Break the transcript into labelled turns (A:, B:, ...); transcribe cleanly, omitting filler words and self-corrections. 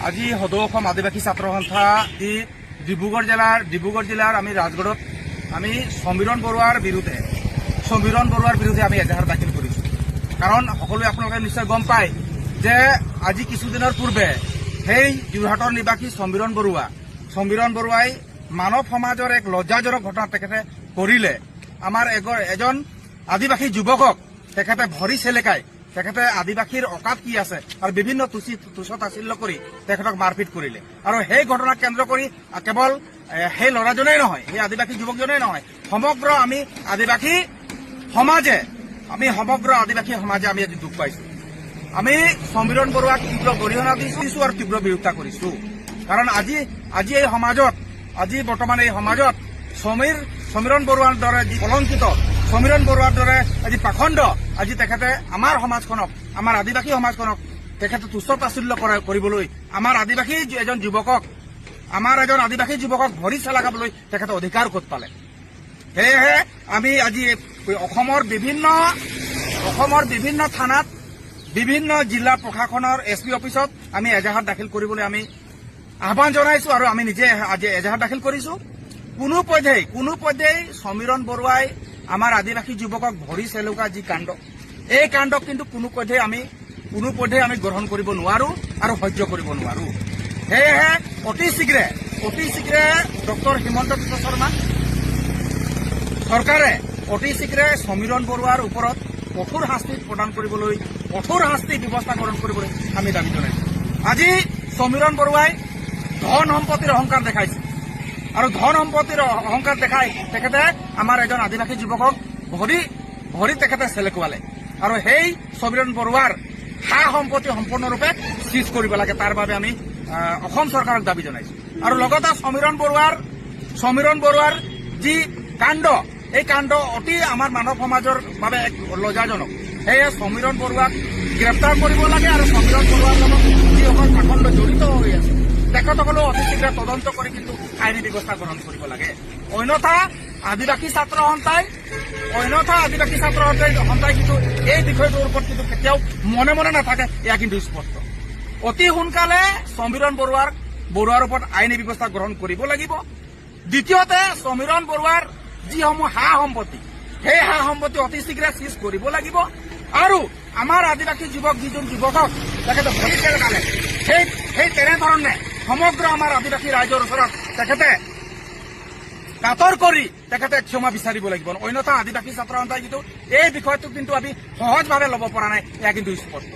A: আজি সদৌ অসম আদিবাসী ছাত্ৰ সন্থা ডিব্ৰুগড় জিলাৰ আমি ৰাজগড়ত আমি সমীৰণ বৰুৱাৰ বিৰুদ্ধে আমি এজাহাৰ দাখিল কৰিছোঁ। কাৰণ সকলোৱে আপোনালোকে নিশ্চয় গম পায় যে আজি কিছুদিনৰ পূৰ্বে সেই যোৰহাটৰ নিবাসী সমীৰণ বৰুৱাই মানৱ সমাজৰ এক লজ্জাজনক ঘটনা তেখেতে কৰিলে। আমাৰ এজন আদিবাসী যুৱকক তেখেতে ভৰি চেলেকাই তেখেতে আদিবাসীৰ অকাত কি আছে আৰু বিভিন্ন তুচ্ছ তাচ্ছিল্য কৰি তেখেতক মাৰপিট কৰিলে। আৰু সেই ঘটনাক কেন্দ্ৰ কৰি কেৱল সেই ল'ৰাজনেই নহয়, সেই আদিবাসী যুৱকজনেই নহয়, সমগ্ৰ আদিবাসী সমাজে আমি আজি দুখ পাইছো। আমি সমীৰণ বৰুৱাক তীব্ৰ গৰিহণা দিছো আৰু তীব্ৰ বিৰোধিতা কৰিছো। কাৰণ আজি এই সমাজত বৰ্তমান এই সমাজত সমীৰণ বৰুৱাৰ দৰে যি কলংকিত, সমীৰণ বৰুৱাৰ দৰে আজি পাখণ্ড, আজি তেখেতে আমাৰ সমাজখনক, আমাৰ আদিবাসী সমাজখনক তেখেতে তুচ্ছ তাচ্ছিল্য কৰিবলৈ আমাৰ এজন আদিবাসী যুৱকক ভৰি চেলাকাবলৈ তেখেতে অধিকাৰ ক'ত পালে? সেয়েহে আমি আজি অসমৰ বিভিন্ন থানাত, বিভিন্ন জিলা প্ৰশাসনৰ SP অফিচত আমি এজাহাৰ দাখিল কৰিবলৈ আমি আহ্বান জনাইছো আৰু আমি নিজে আজি এজাহাৰ দাখিল কৰিছো। কোনোপধ্যেই সমীৰণ বৰুৱাই আমাৰ আদিবাসী যুৱকক ভৰি চেলুকা যি কাণ্ড, এই কাণ্ডক কিন্তু কোনোপধ্যেই আমি গ্ৰহণ কৰিব নোৱাৰো আৰু সহ্য কৰিব নোৱাৰো। সেয়েহে অতি শীঘ্ৰে ডক্টৰ হিমন্ত বিশ্ব শৰ্মা চৰকাৰে অতি শীঘ্ৰে সমীৰণ বৰুৱাৰ ওপৰত কঠোৰ শাস্তি প্ৰদান কৰিবলৈ, কঠোৰ শাস্তি ব্যৱস্থা গ্ৰহণ কৰিবলৈ আমি দাবী জনাইছো। আজি সমীৰণ বৰুৱাই ধন সম্পত্তিৰ অহংকাৰ দেখাইছে আৰু ধন সম্পত্তিৰ অহংকাৰ দেখাই তেখেতে আমাৰ এজন আদিবাসী যুৱকক ভৰি তেখেতে চেলেকুৱালে। আৰু সেই সমীৰণ বৰুৱাৰ সা সম্পত্তি সম্পূৰ্ণৰূপে চিজ কৰিব লাগে, তাৰ বাবে আমি অসম চৰকাৰক দাবী জনাইছো। আৰু লগতে সমীৰণ বৰুৱাৰ যি কাণ্ড, এই কাণ্ড অতি আমাৰ মানৱ সমাজৰ বাবে এক লজ্জাজনক। সেয়ে সমীৰণ বৰুৱাক গ্ৰেপ্তাৰ কৰিব লাগে আৰু সমীৰণ বৰুৱাৰ লগত যিসকল পাখণ্ড জড়িত হৈ আছে তেখেতসকলেও অতি শীঘ্ৰে তদন্ত কৰি কিন্তু আইনী ব্যৱস্থা গ্ৰহণ কৰিব লাগে। অন্যথা আদিবাসী ছাত্ৰ সন্থাই কিন্তু এই বিষয়টোৰ ওপৰত কিন্তু কেতিয়াও মনে নাথাকে, এয়া কিন্তু স্পষ্ট। অতি সোনকালে সমীৰণ বৰুৱাৰ ওপৰত আইনী ব্যৱস্থা গ্ৰহণ কৰিব লাগিব। দ্বিতীয়তে সমীৰণ বৰুৱাৰ যিসমূহ সা সম্পত্তি, সেই সা সম্পত্তি অতি শীঘ্ৰে চিজ কৰিব লাগিব। আৰু আমাৰ আদিবাসী যিজন যুৱকক তেখেতে ভৰি চেলেকালে, সেই তেনেধৰণে সমগ্ৰ আমাৰ আদিবাসী ৰাইজৰ ওচৰত তেখেতে কাতৰ কৰি তেখেতে ক্ষমা বিচাৰিব লাগিব। অন্যথা আদিবাসী ছাত্ৰ সন্থাই কিন্তু এই বিষয়টো কিন্তু আমি সহজভাৱে ল'ব পৰা নাই, এয়া কিন্তু স্পষ্ট।